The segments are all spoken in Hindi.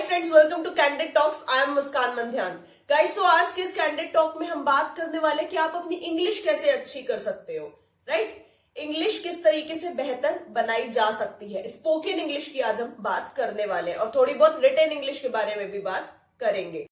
Friends, welcome to candid talks. I am Muskan Mandhyan. Guys, so आज के इस कैंडिड टॉक में हम बात करने वाले कि आप अपनी इंग्लिश कैसे अच्छी कर सकते हो, राइट? इंग्लिश किस तरीके से बेहतर बनाई जा सकती है। स्पोकन इंग्लिश की आज हम बात करने वाले हैं और थोड़ी बहुत रिटन इंग्लिश के बारे में भी बात करेंगे।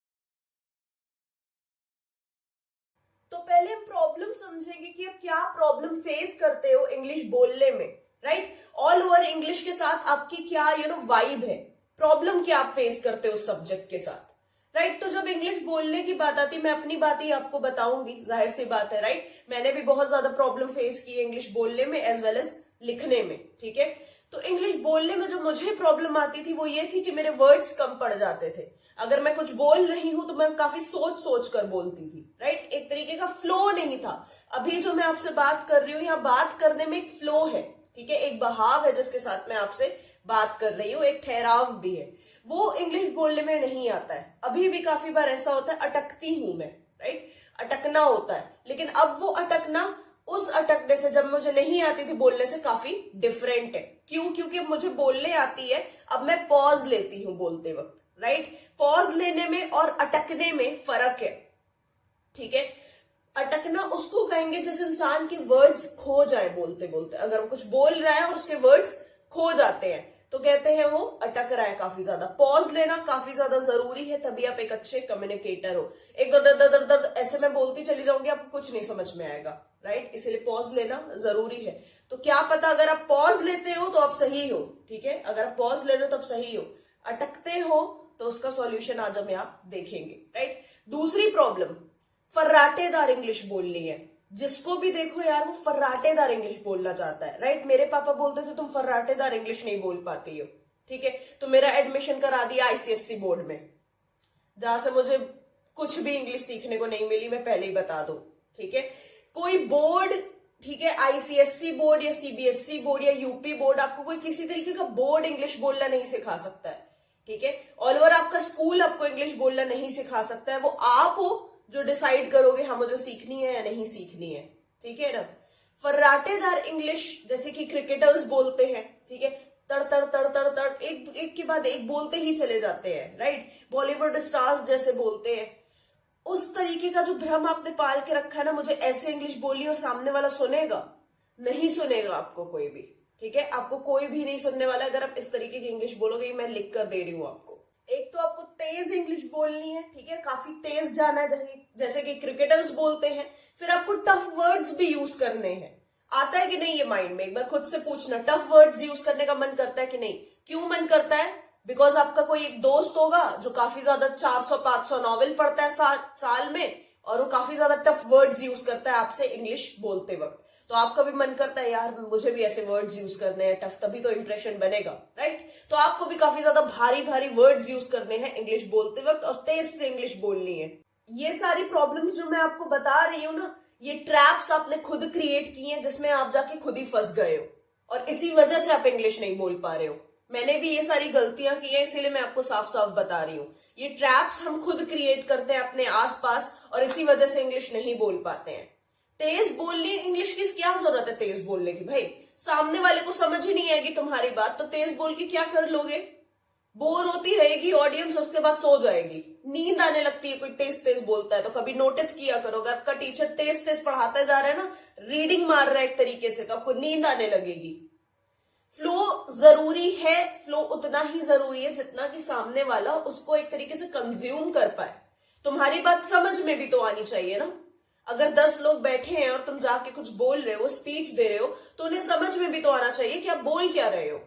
तो पहले हम प्रॉब्लम समझेंगे कि आप क्या प्रॉब्लम फेस करते हो इंग्लिश बोलने में, राइट? ऑल ओवर इंग्लिश के साथ आपकी क्या वाइब है, प्रॉब्लम क्या आप फेस करते हो उस सब्जेक्ट के साथ, राइट? तो जब इंग्लिश बोलने की बात आती है, मैं अपनी बात ही आपको बताऊंगी, जाहिर सी बात है, राइट? मैंने भी बहुत ज्यादा प्रॉब्लम फेस की है इंग्लिश बोलने में एज वेल एज लिखने में, ठीक है? तो इंग्लिश बोलने में जो मुझे प्रॉब्लम आती थी वो ये थी कि मेरे वर्ड्स कम पड़ जाते थे। अगर मैं कुछ बोल रही हूं तो मैं काफी सोच सोच कर बोलती थी, राइट? एक तरीके का फ्लो नहीं था। अभी जो मैं आपसे बात कर रही हूँ, यहाँ बात करने में एक फ्लो है, ठीक है? एक बहाव है जिसके साथ मैं आपसे बात कर रही हूँ, एक ठहराव भी है। वो इंग्लिश बोलने में नहीं आता है। अभी भी काफी बार ऐसा होता है, अटकती हूं मैं, राइट? अटकना होता है, लेकिन अब वो अटकना उस अटकने से जब मुझे नहीं आती थी बोलने से काफी डिफरेंट है। क्यों? क्योंकि अब मुझे बोलने आती है, अब मैं पॉज लेती हूं बोलते वक्त, राइट? पॉज लेने में और अटकने में फर्क है, ठीक है? अटकना उसको कहेंगे जिस इंसान के वर्ड्स खो जाए बोलते बोलते। अगर वो कुछ बोल रहा है और उसके वर्ड्स खो जाते हैं तो कहते हैं वो अटक रहा है काफी ज्यादा। पॉज लेना काफी ज्यादा जरूरी है, तभी आप एक अच्छे कम्युनिकेटर हो। एक दर दर दर दर ऐसे मैं बोलती चली जाऊंगी, आपको कुछ नहीं समझ में आएगा, राइट? इसलिए पॉज लेना जरूरी है। तो क्या पता अगर आप पॉज लेते हो तो आप सही हो, ठीक है? अगर आप पॉज ले रहे हो तो आप सही हो। अटकते हो तो उसका सॉल्यूशन आज हम यहाँ देखेंगे, राइट? दूसरी प्रॉब्लम, फर्राटेदार इंग्लिश बोलनी है। जिसको भी देखो यार, वो फर्राटेदार इंग्लिश बोलना चाहता है, राइट? मेरे पापा बोलते थे तुम फर्राटेदार इंग्लिश नहीं बोल पाती हो, ठीक है? तो मेरा एडमिशन करा दिया आईसीएससी बोर्ड में, जहां से मुझे कुछ भी इंग्लिश सीखने को नहीं मिली, मैं पहले ही बता दूं, ठीक है? कोई बोर्ड, ठीक है, आईसीएससी बोर्ड या सीबीएसई बोर्ड या यूपी बोर्ड, आपको कोई किसी तरीके का बोर्ड इंग्लिश बोलना नहीं सिखा सकता है, ठीक है? ऑल ओवर आपका स्कूल आपको इंग्लिश बोलना नहीं सिखा सकता है। वो आप हो जो डिसाइड करोगे हाँ मुझे सीखनी है या नहीं सीखनी है, ठीक है ना? फर्राटेदार इंग्लिश जैसे कि क्रिकेटर्स बोलते हैं, ठीक है? तड़ तड़ तड़ तड़ तड़ एक के बाद एक बोलते ही चले जाते हैं, राइट? बॉलीवुड स्टार्स जैसे बोलते हैं। उस तरीके का जो भ्रम आपने पाल के रखा है ना, मुझे ऐसे इंग्लिश बोली और सामने वाला सुनेगा, नहीं सुनेगा आपको कोई भी, ठीक है? आपको कोई भी नहीं सुनने वाला अगर आप इस तरीके की इंग्लिश बोलोगे। मैं लिख कर दे रही हूं आपको। एक तो आपको तेज इंग्लिश बोलनी है, ठीक है? काफी तेज जाना है, जैसे कि क्रिकेटर्स बोलते हैं। फिर आपको टफ वर्ड्स भी यूज करने हैं। आता है कि नहीं ये माइंड में? एक बार खुद से पूछना, टफ वर्ड्स यूज करने का मन करता है कि नहीं? क्यों मन करता है? बिकॉज आपका कोई एक दोस्त होगा जो काफी ज्यादा 400-500 नॉवेल पढ़ता है साल में, और वो काफी ज्यादा टफ वर्ड्स यूज करता है आपसे इंग्लिश बोलते वक्त। तो आपका भी मन करता है यार मुझे भी ऐसे वर्ड्स यूज करने हैं टफ, तभी तो इंप्रेशन बनेगा, राइट? तो आपको भी काफी ज्यादा भारी भारी वर्ड्स यूज करने हैं इंग्लिश बोलते वक्त और तेज से इंग्लिश बोलनी है। ये सारी प्रॉब्लम्स जो मैं आपको बता रही हूं ना, ये ट्रैप्स आपने खुद क्रिएट की हैं जिसमें आप जाके खुद ही फंस गए हो और इसी वजह से आप इंग्लिश नहीं बोल पा रहे हो। मैंने भी ये सारी गलतियां की है, इसीलिए मैं आपको साफ साफ बता रही हूँ। ये ट्रैप्स हम खुद क्रिएट करते हैं अपने आसपास और इसी वजह से इंग्लिश नहीं बोल पाते हैं। तेज बोलनी इंग्लिश की क्या जरूरत है तेज बोलने की? भाई सामने वाले को समझ ही नहीं आएगी तुम्हारी बात, तो तेज बोल के क्या कर लोगे? बोर होती रहेगी ऑडियंस, उसके बाद सो जाएगी, नींद आने लगती है कोई तेज तेज बोलता है तो। कभी नोटिस किया करो, अगर आपका टीचर तेज तेज पढ़ाता जा रहा है ना, रीडिंग मार रहा है एक तरीके से, तो आपको नींद आने लगेगी। फ्लो जरूरी है, फ्लो उतना ही जरूरी है जितना कि सामने वाला उसको एक तरीके से कंज्यूम कर पाए। तुम्हारी बात समझ में भी तो आनी चाहिए ना। अगर 10 लोग बैठे हैं और तुम जाके कुछ बोल रहे हो, स्पीच दे रहे हो, तो उन्हें समझ में भी तो आना चाहिए कि आप बोल क्या रहे हो,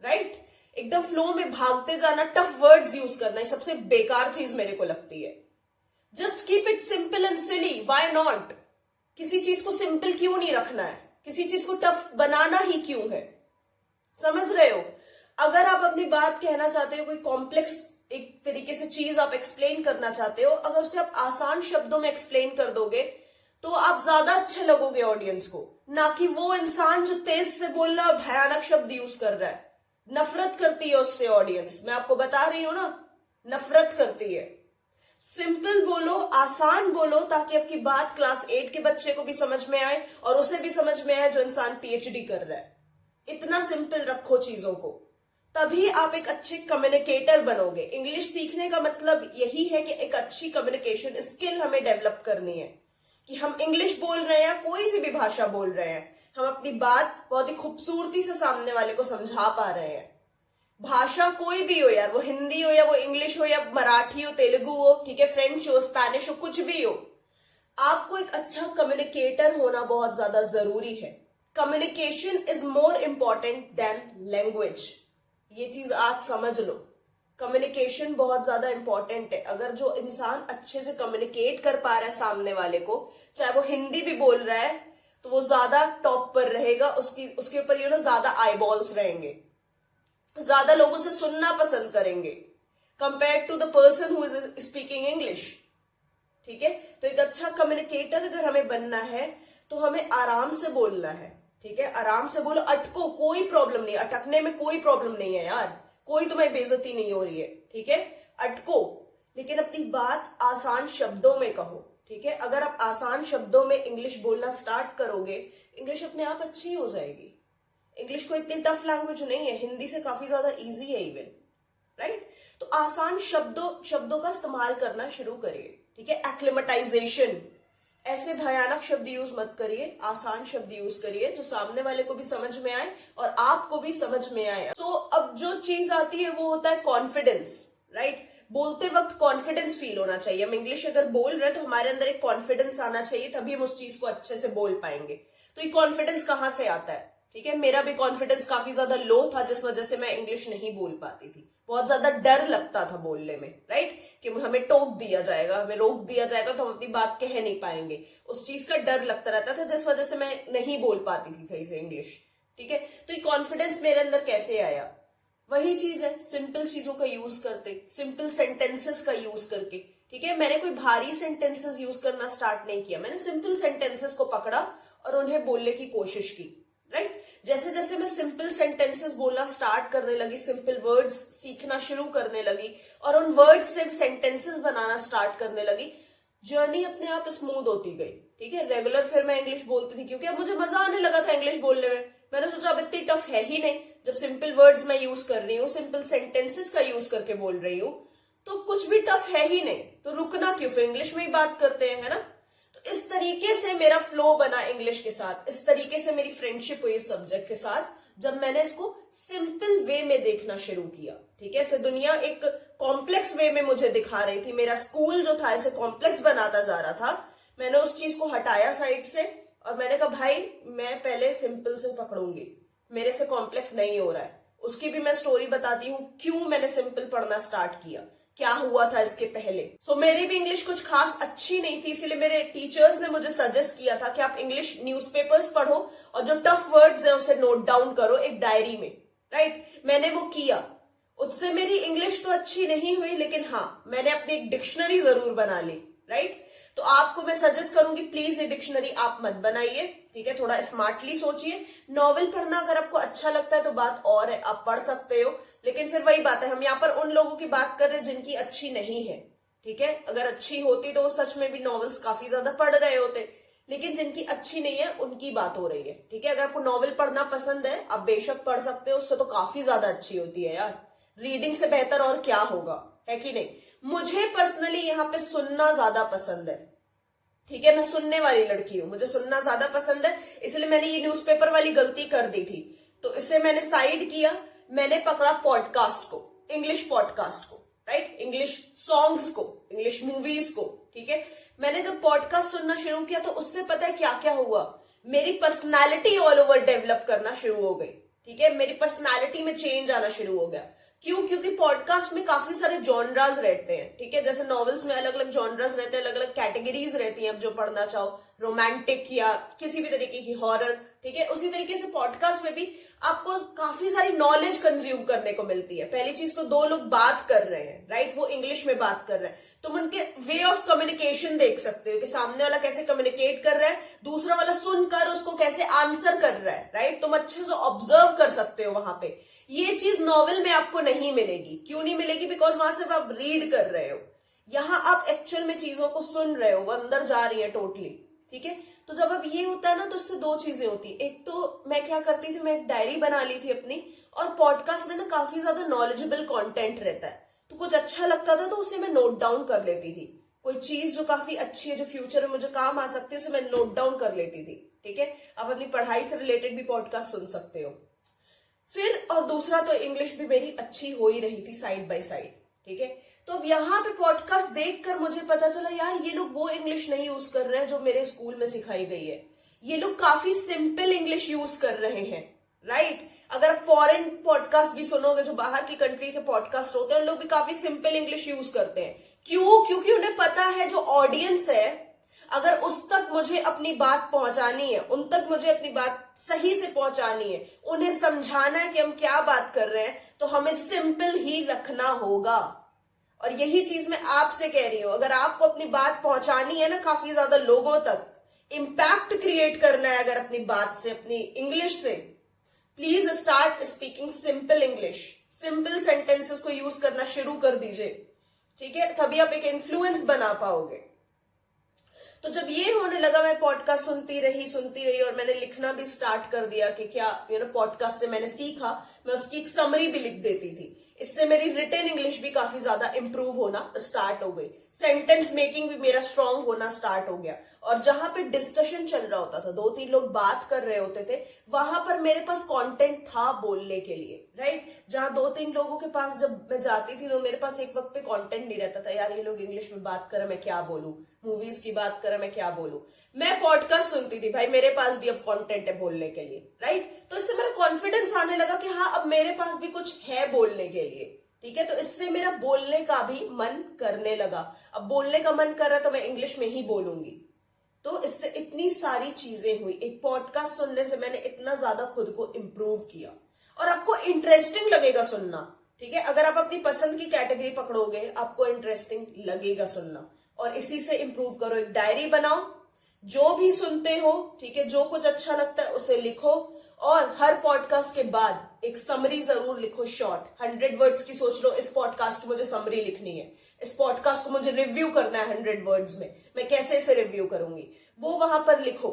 राइट? एकदम फ्लो में भागते जाना, टफ वर्ड्स यूज करना, ये सबसे बेकार चीज मेरे को लगती है। Just keep it simple and silly, why not? किसी चीज को सिंपल क्यों नहीं रखना है? किसी चीज को टफ बनाना ही क्यों है? समझ रहे हो? अगर आप अपनी बात कहना चाहते हो, कोई कॉम्प्लेक्स एक तरीके से चीज आप एक्सप्लेन करना चाहते हो, अगर उसे आप आसान शब्दों में एक्सप्लेन कर दोगे तो आप ज्यादा अच्छे लगोगे ऑडियंस को, ना कि वो इंसान जो तेज से बोल रहा है और भयानक शब्द यूज कर रहा है। नफरत करती है उससे ऑडियंस, मैं आपको बता रही हूं ना, नफरत करती है। सिंपल बोलो, आसान बोलो, ताकि आपकी बात क्लास 8 के बच्चे को भी समझ में आए और उसे भी समझ में आए जो इंसान पीएचडी कर रहा है। इतना सिंपल रखो चीजों को। तभी आप एक अच्छे कम्युनिकेटर बनोगे। इंग्लिश सीखने का मतलब यही है कि एक अच्छी कम्युनिकेशन स्किल हमें डेवलप करनी है, कि हम इंग्लिश बोल रहे हैं, कोई सी भी भाषा बोल रहे हैं, हम अपनी बात बहुत ही खूबसूरती से सामने वाले को समझा पा रहे हैं। भाषा कोई भी हो यार, वो हिंदी हो या वो इंग्लिश हो या मराठी हो, तेलुगु हो, ठीक है, फ्रेंच हो, स्पेनिश हो, कुछ भी हो, आपको एक अच्छा कम्युनिकेटर होना बहुत ज्यादा जरूरी है। Communication is more important than language. ये चीज आज समझ लो, कम्युनिकेशन बहुत ज्यादा इंपॉर्टेंट है। अगर जो इंसान अच्छे से कम्युनिकेट कर पा रहा है सामने वाले को, चाहे वो हिंदी भी बोल रहा है, तो वो ज्यादा टॉप पर रहेगा, उसके ऊपर ज्यादा आई बॉल्स रहेंगे, ज्यादा लोगों से सुनना पसंद करेंगे compare to the person who is speaking English. ठीक है, तो एक अच्छा कम्युनिकेटर अगर हमें बनना है तो हमें आराम से बोलना है। ठीक है, आराम से बोलो, अटको, कोई प्रॉब्लम नहीं, अटकने में कोई प्रॉब्लम नहीं है यार, कोई तुम्हें बेइज्जती नहीं हो रही है। ठीक है, अटको, लेकिन अपनी बात आसान शब्दों में कहो। ठीक है, अगर आप आसान शब्दों में इंग्लिश बोलना स्टार्ट करोगे, इंग्लिश अपने आप अच्छी हो जाएगी। इंग्लिश को इतनी टफ लैंग्वेज नहीं है, हिंदी से काफी ज्यादा इजी है इवन, राइट। तो आसान शब्दों का इस्तेमाल करना शुरू करिए। ठीक है, एक्लिमेटाइजेशन, ऐसे भयानक शब्द यूज मत करिए, आसान शब्द यूज करिए जो सामने वाले को भी समझ में आए और आपको भी समझ में आए। तो अब जो चीज आती है वो होता है कॉन्फिडेंस, राइट। बोलते वक्त कॉन्फिडेंस फील होना चाहिए। हम इंग्लिश अगर बोल रहे हैं तो हमारे अंदर एक कॉन्फिडेंस आना चाहिए, तभी हम उस चीज को अच्छे से बोल पाएंगे। तो ये कॉन्फिडेंस कहाँ से आता है? ठीक है, मेरा भी कॉन्फिडेंस काफी ज्यादा लो था, जिस वजह से मैं इंग्लिश नहीं बोल पाती थी। बहुत ज्यादा डर लगता था बोलने में, राइट, कि हमें टोक दिया जाएगा, हमें रोक दिया जाएगा तो हम अपनी बात कह नहीं पाएंगे। उस चीज का डर लगता रहता था, जिस वजह से मैं नहीं बोल पाती थी सही से इंग्लिश। ठीक है, तो ये कॉन्फिडेंस मेरे अंदर कैसे आया? वही चीज है, सिंपल चीजों का यूज करते, सिंपल सेंटेंसेस का यूज करके। ठीक है, मैंने कोई भारी सेंटेंसेस यूज करना स्टार्ट नहीं किया, मैंने सिंपल सेंटेंसेस को पकड़ा और उन्हें बोलने की कोशिश की, राइट। जैसे जैसे मैं सिंपल सेंटेंसेस बोलना स्टार्ट करने लगी, सिंपल वर्ड्स सीखना शुरू करने लगी और उन वर्ड्स से सेंटेंसेस बनाना स्टार्ट करने लगी, जर्नी अपने आप स्मूथ होती गई। ठीक है, रेगुलर फिर मैं इंग्लिश बोलती थी क्योंकि अब मुझे मजा आने लगा था इंग्लिश बोलने में। मैंने सोचा अब इतनी टफ है ही नहीं, जब सिंपल वर्ड्स मैं यूज कर रही हूँ, सिंपल सेंटेंसेस का यूज करके बोल रही हूँ, तो कुछ भी टफ है ही नहीं, तो रुकना क्यों, फिर इंग्लिश में ही बात करते हैं, है ना। तो इस तरीके से मेरा फ्लो बना इंग्लिश के साथ, इस तरीके से मेरी फ्रेंडशिप हुई इस सब्जेक्ट के साथ, जब मैंने इसको सिंपल वे में देखना शुरू किया। ठीक है, ऐसे दुनिया एक कॉम्प्लेक्स वे में मुझे दिखा रही थी, मेरा स्कूल जो था ऐसे कॉम्प्लेक्स बनाता जा रहा था। मैंने उस चीज को हटाया साइड से और मैंने कहा भाई मैं पहले सिंपल से पकड़ूंगी, मेरे से कॉम्प्लेक्स नहीं हो रहा है। उसकी भी मैं स्टोरी बताती हूँ, क्यों मैंने सिंपल पढ़ना स्टार्ट किया, क्या हुआ था इसके पहले। सो मेरी भी इंग्लिश कुछ खास अच्छी नहीं थी, इसलिए मेरे टीचर्स ने मुझे सजेस्ट किया था कि आप इंग्लिश न्यूज़पेपर्स पढ़ो और जो टफ वर्ड्स हैं उसे नोट डाउन करो एक डायरी में, राइट। मैंने वो किया, उससे मेरी इंग्लिश तो अच्छी नहीं हुई, लेकिन हाँ मैंने अपनी एक डिक्शनरी जरूर बना ली, राइट। तो आपको मैं सजेस्ट करूंगी प्लीज ये डिक्शनरी आप मत बनाइए। ठीक है, थोड़ा स्मार्टली सोचिए। नॉवेल पढ़ना अगर आपको अच्छा लगता है तो बात और है, आप पढ़ सकते हो, लेकिन फिर वही बात है, हम यहाँ पर उन लोगों की बात कर रहे हैं जिनकी अच्छी नहीं है। ठीक है, अगर अच्छी होती तो सच में भी नॉवेल्स काफी ज्यादा पढ़ रहे होते, लेकिन जिनकी अच्छी नहीं है उनकी बात हो रही है। ठीक है, अगर आपको नॉवेल पढ़ना पसंद है आप बेशक पढ़ सकते हो, उससे तो काफी ज्यादा अच्छी होती है यार, रीडिंग से बेहतर और क्या होगा, है कि नहीं। मुझे पर्सनली यहाँ पे सुनना ज्यादा पसंद है। ठीक है, मैं सुनने वाली लड़की हूं, मुझे सुनना ज्यादा पसंद है, इसलिए मैंने ये न्यूज़पेपर वाली गलती कर दी थी, तो इसे मैंने साइड किया। मैंने पकड़ा पॉडकास्ट को, इंग्लिश पॉडकास्ट को, राइट, इंग्लिश सॉन्ग्स को, इंग्लिश मूवीज को। ठीक है, मैंने जब पॉडकास्ट सुनना शुरू किया तो उससे पता है क्या क्या हुआ, मेरी पर्सनैलिटी ऑल ओवर डेवलप करना शुरू हो गई। ठीक है, मेरी पर्सनैलिटी में चेंज आना शुरू हो गया। क्यों? क्योंकि पॉडकास्ट में काफी सारे जॉनराज रहते हैं। ठीक है, जैसे नॉवेल्स में अलग अलग जॉनराज रहते हैं, अलग अलग कैटेगरीज रहती हैं, आप जो पढ़ना चाहो, रोमांटिक या किसी भी तरीके की, हॉरर। ठीक है, उसी तरीके से पॉडकास्ट में भी आपको काफी सारी नॉलेज कंज्यूम करने को मिलती है। पहली चीज तो दो लोग बात कर रहे हैं, राइट, वो इंग्लिश में बात कर रहे हैं, तुम उनके वे ऑफ कम्युनिकेशन देख सकते हो कि सामने वाला कैसे कम्युनिकेट कर रहा है, दूसरा वाला सुनकर उसको कैसे आंसर कर रहा है, राइट, तुम अच्छे से ऑब्जर्व कर सकते हो वहां पे। ये चीज नॉवेल में आपको नहीं मिलेगी। क्यों नहीं मिलेगी? बिकॉज वहां सिर्फ आप रीड कर रहे हो, यहां आप एक्चुअल में चीजों को सुन रहे हो, वो अंदर जा रही है टोटली। ठीक है। तो जब अब ये होता है ना, तो इससे दो चीजें होती है। एक तो मैं क्या करती थी, मैं एक डायरी बना ली थी अपनी, और पॉडकास्ट में ना काफी ज्यादा नॉलेजेबल कंटेंट रहता है, तो कुछ अच्छा लगता था तो उसे मैं नोट डाउन कर लेती थी। कोई चीज जो काफी अच्छी है, जो फ्यूचर में मुझे काम आ सकती है, उसे मैं नोट डाउन कर लेती थी। ठीक है, आप अपनी पढ़ाई से रिलेटेड भी पॉडकास्ट सुन सकते हो। फिर और दूसरा तो इंग्लिश भी मेरी अच्छी हो ही रही थी साइड बाय साइड। ठीक है, तो अब यहाँ पे पॉडकास्ट देखकर मुझे पता चला यार ये लोग वो इंग्लिश नहीं यूज कर रहे हैं जो मेरे स्कूल में सिखाई गई है। ये लोग काफी सिंपल इंग्लिश यूज कर रहे हैं, राइट। अगर फॉरेन पॉडकास्ट भी सुनोगे, जो बाहर की कंट्री के पॉडकास्ट होते हैं, उन लोग भी काफी सिंपल इंग्लिश यूज करते हैं। क्यों? क्योंकि उन्हें पता है जो ऑडियंस है, अगर उस तक मुझे अपनी बात पहुंचानी है, उन तक मुझे अपनी बात सही से पहुंचानी है, उन्हें समझाना है कि हम क्या बात कर रहे हैं, तो हमें सिंपल ही रखना होगा। और यही चीज मैं आपसे कह रही हूं, अगर आपको अपनी बात पहुंचानी है ना काफी ज्यादा लोगों तक, इंपैक्ट क्रिएट करना है अगर अपनी बात से, अपनी इंग्लिश से, please start speaking simple English. Simple sentences को यूज करना शुरू कर दीजिए। ठीक है, तभी आप एक इन्फ्लुएंस बना पाओगे। तो जब ये होने लगा, मैं पॉडकास्ट सुनती रही और मैंने लिखना भी स्टार्ट कर दिया कि क्या पॉडकास्ट से मैंने सीखा, मैं उसकी एक समरी भी लिख देती थी। इससे मेरी रिटन इंग्लिश भी काफी ज्यादा इंप्रूव होना स्टार्ट हो गई, सेंटेंस मेकिंग भी मेरा स्ट्रांग होना स्टार्ट हो गया। और जहां पे डिस्कशन चल रहा होता था, 2-3 लोग बात कर रहे होते थे, वहां पर मेरे पास कंटेंट था बोलने के लिए, राइट। जहां 2-3 लोगों के पास जब मैं जाती थी तो मेरे पास एक वक्त पे कंटेंट नहीं रहता था, यार ये लोग इंग्लिश में बात कर रहे, मैं क्या बोलूं, मूवीज की बात कर रहे, मैं क्या बोलूं। मैं पॉडकास्ट सुनती थी, भाई मेरे पास भी अब कंटेंट है बोलने के लिए, राइट। तो इससे मेरा कॉन्फिडेंस आने लगा कि हाँ अब मेरे पास भी कुछ है बोलने के लिए। ठीक है, तो इससे मेरा बोलने का भी मन करने लगा। अब बोलने का मन कर रहा है तो मैं इंग्लिश में ही बोलूंगी। तो इससे इतनी सारी चीजें हुई, एक पॉडकास्ट सुनने से मैंने इतना ज्यादा खुद को इंप्रूव किया। और आपको इंटरेस्टिंग लगेगा सुनना। ठीक है, अगर आप अपनी पसंद की कैटेगरी पकड़ोगे, आपको इंटरेस्टिंग लगेगा सुनना, और इसी से इंप्रूव करो। एक डायरी बनाओ, जो भी सुनते हो, ठीक है, जो कुछ अच्छा लगता है उसे लिखो, और हर पॉडकास्ट के बाद एक समरी जरूर लिखो, शॉर्ट 100 वर्ड्स की। सोच लो इस पॉडकास्ट की मुझे समरी लिखनी है, इस पॉडकास्ट को मुझे रिव्यू करना है 100 वर्ड्स में, मैं कैसे इसे रिव्यू करूंगी, वो वहां पर लिखो।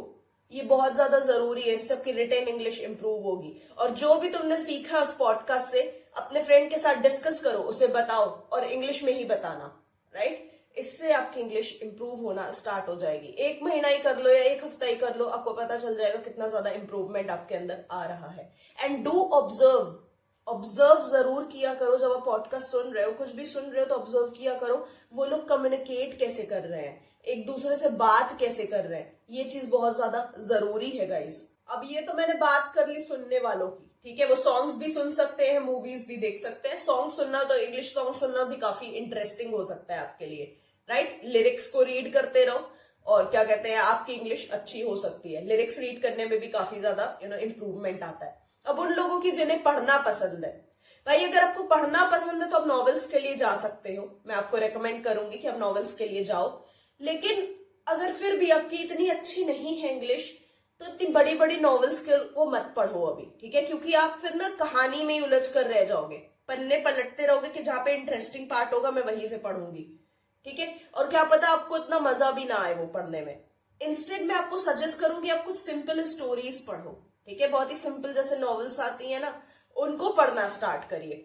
ये बहुत ज्यादा जरूरी है, इससे आपकी रिटन इंग्लिश इंप्रूव होगी। और जो भी तुमने सीखा उस पॉडकास्ट से अपने फ्रेंड के साथ डिस्कस करो, उसे बताओ, और इंग्लिश में ही बताना, राइट। इससे आपकी इंग्लिश इंप्रूव होना स्टार्ट हो जाएगी। 1 महीना ही कर लो या 1 हफ्ता ही कर लो, आपको पता चल जाएगा कितना ज्यादा इंप्रूवमेंट आपके अंदर आ रहा है। एंड डू ऑब्जर्व जरूर किया करो। जब आप पॉडकास्ट सुन रहे हो, कुछ भी सुन रहे हो, तो ऑब्जर्व किया करो वो लोग कम्युनिकेट कैसे कर रहे हैं, एक दूसरे से बात कैसे कर रहे हैं। ये चीज बहुत ज्यादा जरूरी है गाइस। अब ये तो मैंने बात कर ली सुनने वालों की, ठीक है, वो सॉन्ग्स भी सुन सकते हैं, मूवीज भी देख सकते हैं। सॉन्ग सुनना तो इंग्लिश सॉन्ग सुनना भी काफी इंटरेस्टिंग हो सकता है आपके लिए, राइट। लिरिक्स को रीड करते रहो, और क्या कहते हैं, आपकी इंग्लिश अच्छी हो सकती है। लिरिक्स रीड करने में भी काफी ज्यादा इंप्रूवमेंट आता है। अब उन लोगों की जिन्हें पढ़ना पसंद है, भाई अगर आपको पढ़ना पसंद है तो आप नॉवेल्स के लिए जा सकते हो। मैं आपको रेकमेंड करूंगी कि आप नॉवेल्स के लिए जाओ। लेकिन अगर फिर भी आपकी इतनी अच्छी नहीं है इंग्लिश, तो इतनी बड़ी बड़ी नॉवेल्स को मत पढ़ो अभी, ठीक है, क्योंकि आप फिर ना कहानी में ही उलझ कर रह जाओगे, पन्ने पलटते रहोगे कि जहां पे इंटरेस्टिंग पार्ट होगा मैं वहीं से पढ़ूंगी, ठीक है। और क्या पता आपको इतना मजा भी ना आए वो पढ़ने में। इंस्टेड मैं आपको सजेस्ट करूंगी आप कुछ सिंपल स्टोरीज पढ़ो, ठीक है, बहुत ही सिंपल जैसे नॉवेल्स आती है ना, उनको पढ़ना स्टार्ट करिए।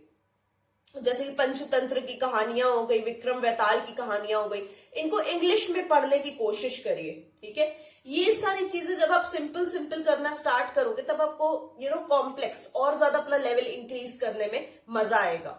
जैसे कि पंचतंत्र की कहानियां हो गई, विक्रम वेताल की कहानियां हो गई, इनको इंग्लिश में पढ़ने की कोशिश करिए, ठीक है। ये सारी चीजें जब आप सिंपल करना स्टार्ट करोगे, तब आपको कॉम्प्लेक्स और ज्यादा अपना लेवल इंक्रीज करने में मजा आएगा।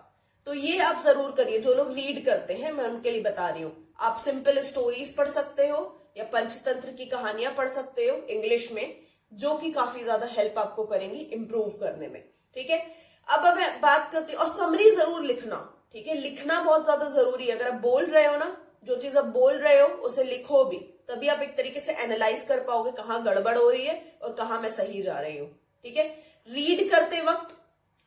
तो ये आप जरूर करिए। जो लोग रीड करते हैं, मैं उनके लिए बता रही हूँ, आप सिंपल स्टोरीज पढ़ सकते हो या पंचतंत्र की कहानियां पढ़ सकते हो इंग्लिश में, जो कि काफी ज्यादा हेल्प आपको करेंगी इंप्रूव करने में, ठीक है। अब मैं बात करती हूँ, और समरी जरूर लिखना, ठीक है, लिखना बहुत ज्यादा जरूरी है। अगर आप बोल रहे हो ना, जो चीज आप बोल रहे हो उसे लिखो भी, तभी आप एक तरीके से एनालाइज कर पाओगे कहाँ गड़बड़ हो रही है और कहाँ मैं सही जा रही हूँ, ठीक है। रीड करते वक्त,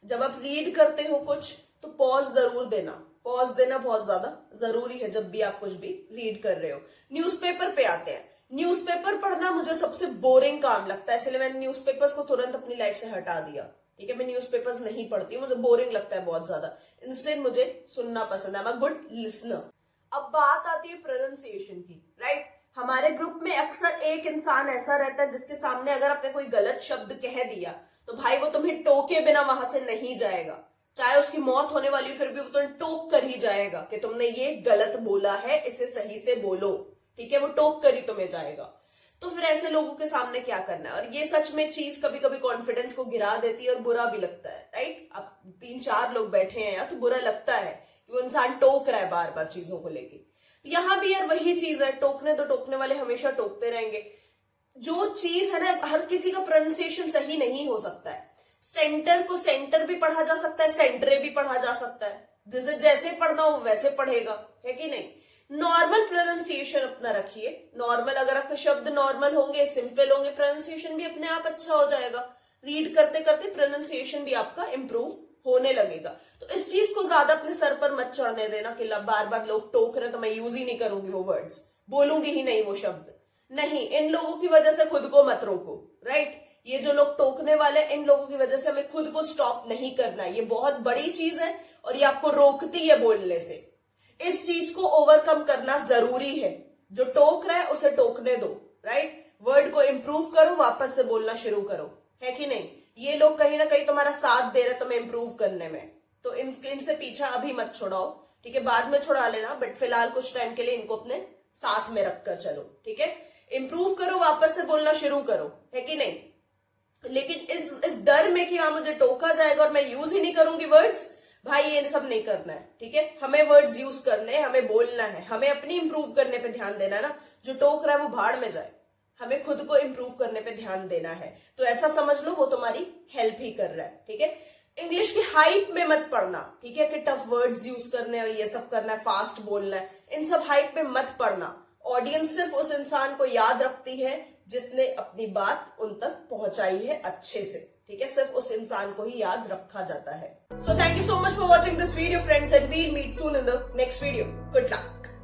जब आप रीड करते हो कुछ, तो पॉज जरूर देना। पॉज देना बहुत ज्यादा जरूरी है जब भी आप कुछ भी रीड कर रहे हो। न्यूज़पेपर पे आते हैं। न्यूज़पेपर पढ़ना मुझे सबसे बोरिंग काम लगता है, इसलिए मैंने न्यूज़पेपर्स को तुरंत अपनी लाइफ से हटा दिया, ठीक है। मैं न्यूज़पेपर्स नहीं पढ़ती हूँ, मुझे बोरिंग लगता है बहुत ज्यादा। इंस्टेंट मुझे सुनना पसंद है, I am a good listener. अब बात आती है प्रोनाउंसिएशन की, राइट। हमारे ग्रुप में अक्सर एक इंसान ऐसा रहता है जिसके सामने अगर आपने कोई गलत शब्द कह दिया तो भाई वो तुम्हें टोके बिना वहां से नहीं जाएगा, चाहे उसकी मौत होने वाली फिर भी वो तुम्हें टोक कर ही जाएगा कि तुमने ये गलत बोला है, इसे सही से बोलो, ठीक है, वो टोक कर ही तुम्हें जाएगा। तो फिर ऐसे लोगों के सामने क्या करना है? और ये सच में चीज कभी कभी कॉन्फिडेंस को गिरा देती है और बुरा भी लगता है, राइट? अब 3-4 लोग बैठे हैं यार तो बुरा लगता है कि वो इंसान टोक रहा है बार बार चीजों को लेके। यहां भी यार वही चीज है, टोकने तो टोकने वाले हमेशा टोकते रहेंगे। जो चीज है ना, हर किसी का प्रोनाउंसिएशन सही नहीं हो सकता है। सेंटर को सेंटर भी पढ़ा जा सकता है, सेंटरे भी पढ़ा जा सकता है, जिसे जैसे पढ़ना हो वैसे पढ़ेगा, है कि नहीं? नॉर्मल प्रोनाउंसिएशन अपना रखिए। नॉर्मल, अगर आपके शब्द नॉर्मल होंगे, सिंपल होंगे, प्रोनाउंसिएशन भी अपने आप अच्छा हो जाएगा। रीड करते करते प्रोनाउंसिएशन भी आपका इंप्रूव होने लगेगा। तो इस चीज को ज्यादा अपने सर पर मत चढ़ने देना कि बार बार लोग टोक रहे तो मैं यूज ही नहीं करूंगी वो वर्ड्स, बोलूंगी ही नहीं वो शब्द। नहीं, इन लोगों की वजह से खुद को मत रोको, राइट? ये जो लोग टोकने वाले, इन लोगों की वजह से हमें खुद को स्टॉप नहीं करना है। ये बहुत बड़ी चीज है और ये आपको रोकती है बोलने से। इस चीज को ओवरकम करना जरूरी है। जो टोक रहा है उसे टोकने दो, राइट? वर्ड को इंप्रूव करो, वापस से बोलना शुरू करो, है कि नहीं? ये लोग कहीं ना कहीं तुम्हारा साथ दे रहे तुम्हें इंप्रूव करने में, तो इनसे पीछा अभी मत छुड़ाओ, ठीक है? बाद में छुड़ा लेना, बट फिलहाल कुछ टाइम के लिए इनको अपने साथ में रखकर चलो, ठीक है? इंप्रूव करो, वापस से बोलना शुरू करो, है कि नहीं? लेकिन इस डर में कि हाँ मुझे टोका जाएगा और मैं यूज ही नहीं करूंगी वर्ड्स, भाई ये सब नहीं करना है, ठीक है? हमें वर्ड्स यूज करने हैं, हमें बोलना है, हमें अपनी इंप्रूव करने पे ध्यान देना है ना। जो टोक रहा है वो भाड़ में जाए, हमें खुद को इंप्रूव करने पे ध्यान देना है। तो ऐसा समझ लो वो तुम्हारी हेल्प ही कर रहा है, ठीक है? इंग्लिश की हाइप में मत पढ़ना, ठीक है? कि टफ वर्ड्स यूज करने और ये सब करना है, फास्ट बोलना है, इन सब हाइप में मत पढ़ना। ऑडियंस सिर्फ उस इंसान को याद रखती है जिसने अपनी बात उन तक पहुंचाई है अच्छे से, ठीक है? सिर्फ उस इंसान को ही याद रखा जाता है। So thank you so much for watching this video friends, and we'll meet soon in the next video. Good luck.